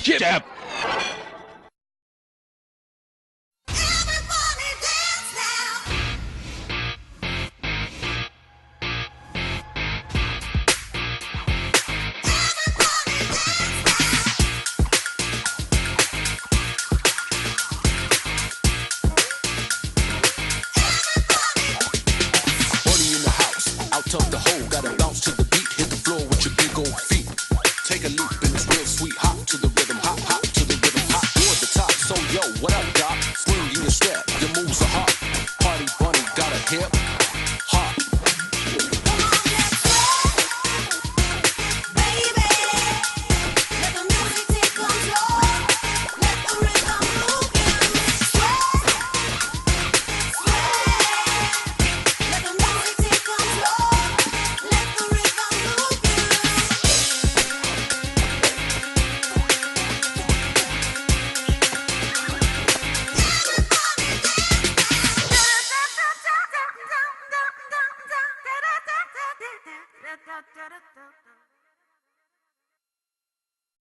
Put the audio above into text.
Jab, jab. Of the hole, gotta bounce to the beat, hit the floor with your big old feet. Take a leap and it's real sweet, hop to the rhythm, hop, hop to the rhythm, hop toward the top. So yo, what up, Doc? Swing in your step, your moves are hot. Party bunny got a hip, hop. Da da da da da.